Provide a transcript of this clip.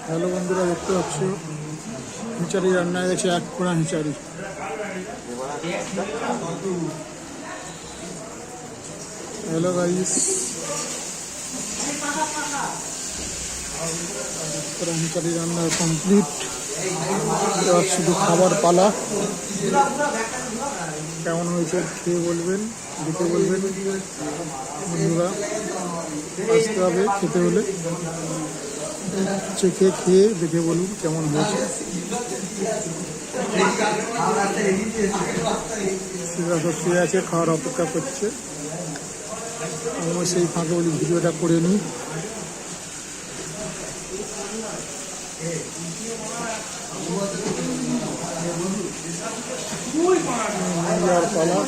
Hello বন্ধুরা, দেখতে পাচ্ছ হিচারি রান্না হয়ে গেছে, 1 কোনা হিচারি। হ্যালো গাইস, হিচারি রান্না কমপ্লিট। এবার শুধু খাবার পালা। কেমন হয়েছে খেয়ে বলবেন, দেখে বলবেন বন্ধুরা। আসতে হবে খেতে হলে, চেখে খেয়ে দেখে বলুন কেমন হয়েছে। শুয়ে আছে, খাওয়ার অপেক্ষা করছে। আমিও সেই ফাঁকে বলি ভিডিওটা করে নিই। পালা